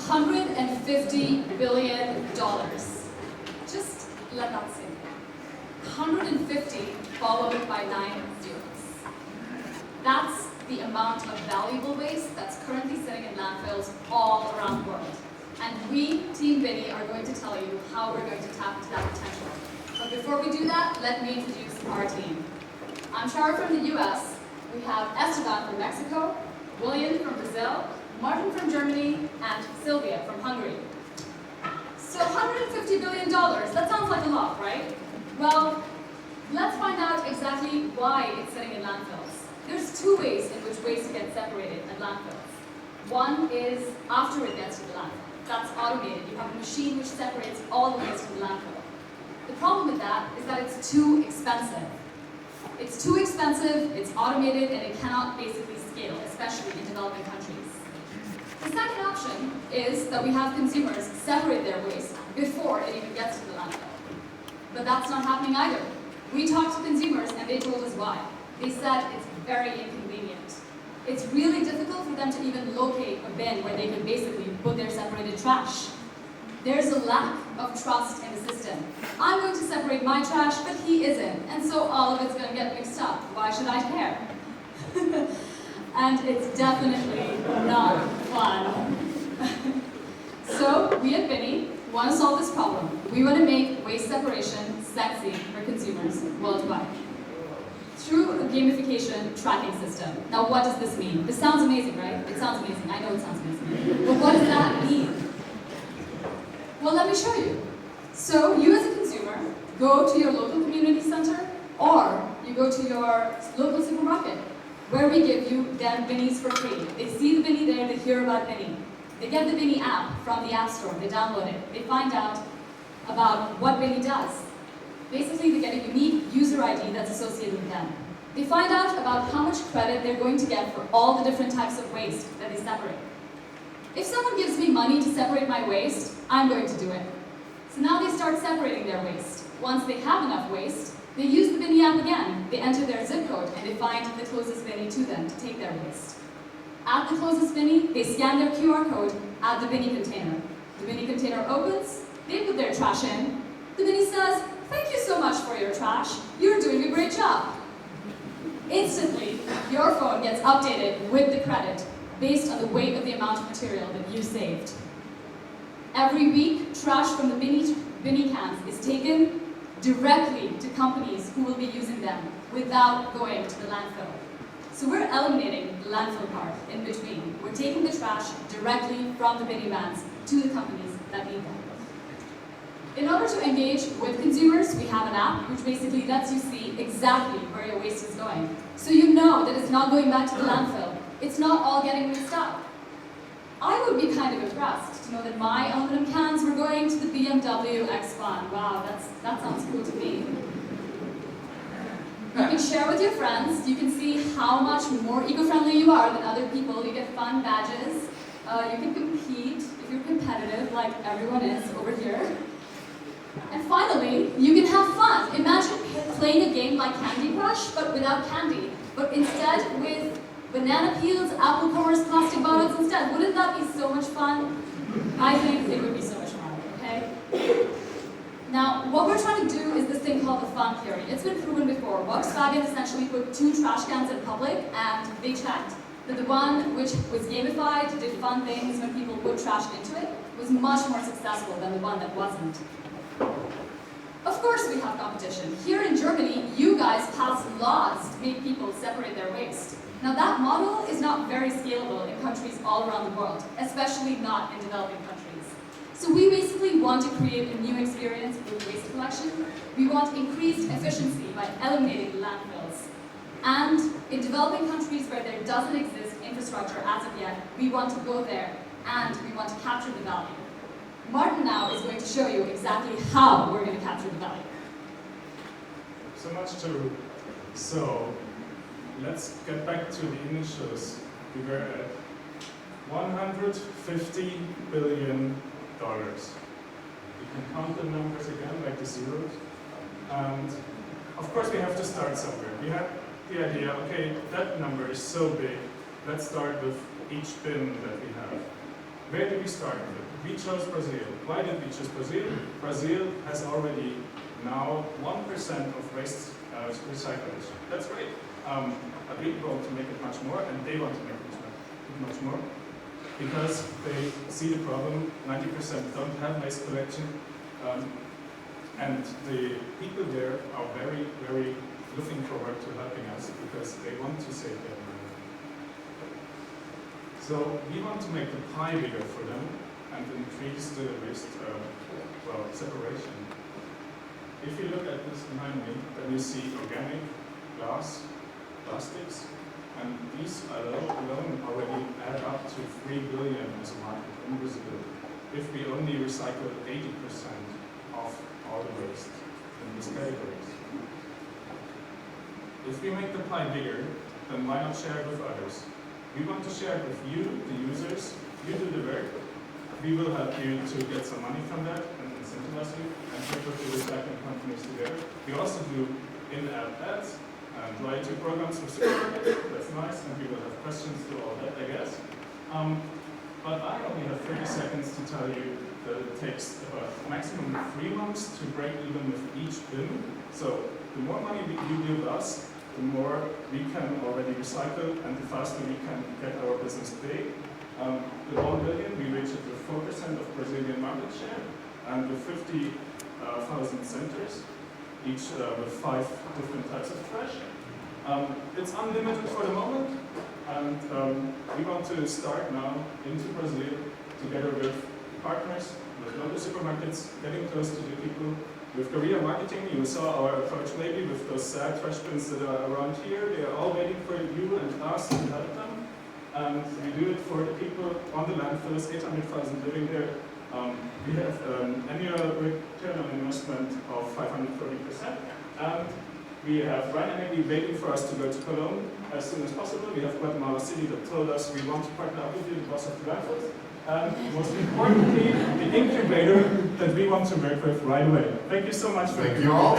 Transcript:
$150 billion. Just let that sink in. 150 followed by 9 zeros. That's the amount of valuable waste that's currently sitting in landfills all around the world. And we, Team binee, are going to tell you how we're going to tap into that potential. But before we do that, let me introduce our team. I'm Shara from the US, we have Esteban from Mexico, William from Brazil, Martin from Germany, and Sylvia from Hungary. So $150 billion, that sounds like a lot, right? Well, let's find out exactly why it's sitting in landfills. There's 2 ways in which waste gets separated at landfills. One is after it gets to the landfill. That's automated. You have a machine which separates all the waste from the landfill. The problem with that is that it's too expensive. It's too expensive, it's automated, and it cannot basically scale, especially in developing countries. The second option is that we have consumers separate their waste before it even gets to the landfill. But that's not happening either. We talked to consumers and they told us why. They said it's very inconvenient. It's really difficult for them to even locate a bin where they can basically put their separated trash. There's a lack of trust in the system. I'm going to separate my trash, but he isn't, and so all of it's going to get mixed up. Why should I care? And it's definitely not fun. So we at binee want to solve this problem. We want to make waste separation sexy for consumers worldwide through a gamification tracking system. Now, what does this mean? This sounds amazing, right? It sounds amazing. I know it sounds amazing. But what does that mean? Well, let me show you. So, you as a consumer go to your local community center, or you go to your local supermarket, where we give you them binees for free. They see the binee there, they hear about binee. They get the binee app from the App Store, they download it, they find out about what binee does. Basically, they get a unique user ID that's associated with them. They find out about how much credit they're going to get for all the different types of waste that they separate. If someone gives me money to separate my waste, I'm going to do it. So now they start separating their waste. Once they have enough waste, they use the binee app again. They enter their zip code and they find the closest binee to them to take their waste. At the closest binee, they scan their QR code at the binee container. The binee container opens, they put their trash in. The binee says, "Thank you so much for your trash. You're doing a great job." Instantly, your phone gets updated with the credit based on the weight of the amount of material that you saved. Every week, trash from the binee cans is taken directly to companies who will be using them without going to the landfill. So we're eliminating the landfill part in between. We're taking the trash directly from the binee vans to the companies that need them. In order to engage with consumers, we have an app which basically lets you see exactly where your waste is going. So you know that it's not going back to the landfill. It's not all getting mixed up. I would be kind of impressed to know that my aluminum cans were going to the BMW X1. Wow, that sounds cool to me. You can share with your friends. You can see how much more eco-friendly you are than other people. You get fun badges. You can compete if you're competitive, like everyone is over here. And finally, you can have fun. Imagine playing a game like Candy Crush, but without candy. But instead with banana peels, apple cores, plastic bottles instead. Wouldn't that be so much fun? I think it would be so much fun, okay? Now, what we're trying to do is this thing called the fun theory. It's been proven before. Volkswagen essentially put 2 trash cans in public, and they checked that the one which was gamified, did fun things when people put trash into it, was much more successful than the one that wasn't. Of course we have competition. Here in Germany, you guys pass laws to make people separate their waste. Now that model is not very scalable in countries all around the world, especially not in developing countries. So we basically want to create a new experience with waste collection. We want increased efficiency by eliminating landfills. And in developing countries where there doesn't exist infrastructure as of yet, we want to go there and we want to capture the value. Martin now is going to show you exactly how we're going to capture the value. So much to so let's get back to the initials. We were at $150 billion. You can count the numbers again, like the zeros. And of course we have to start somewhere. We had the idea, okay, that number is so big, let's start with each bin that we have. where did we start with it? We chose Brazil. Why did we choose Brazil? Brazil has already now 1% of waste recycled. That's great. But we want to make it much more, and they want to make it much more, because they see the problem. 90% don't have waste collection, and the people there are very, very looking forward to helping us because they want to save their money. So we want to make the pie bigger for them and increase the waste, separation. If you look at this behind me, then you see organic glass, plastics, and these alone already add up to 3 billion as a market in Brazil. If we only recycle 80% of all the waste in these categories. If we make the pie bigger, then why not share it with others? We want to share it with you, the users. You do the work. We will help you to get some money from that and incentivize you and work with the recycling companies together. We also do in-app ads and loyalty programs for supermarkets. That's nice, and we will have questions to all that, I guess. But I only have 30 seconds to tell you that it takes about maximum 3 months to break even with each bin. So the more money you give us, the more we can already recycle, and the faster we can get our business big. The 1 billion, we reach it with 4% of Brazilian market share, and with 50,000 centers, each with 5 different types of trash. It's unlimited for the moment, and we want to start now into Brazil together with partners, with local supermarkets, getting close to the people. With guerrilla marketing, you saw our approach maybe with those sad trash bins that are around here. They are all waiting for you and us to help them. And we do it for the people on the landfills, 800,000 living there. We have an annual return on investment of 530%. And we have Rhine Energy waiting for us to go to Cologne as soon as possible. We have Guatemala City that told us we want to partner up with you, the boss of the landfills. And most importantly, the incubator that we want to work with right away. Thank you so much for Thank you all.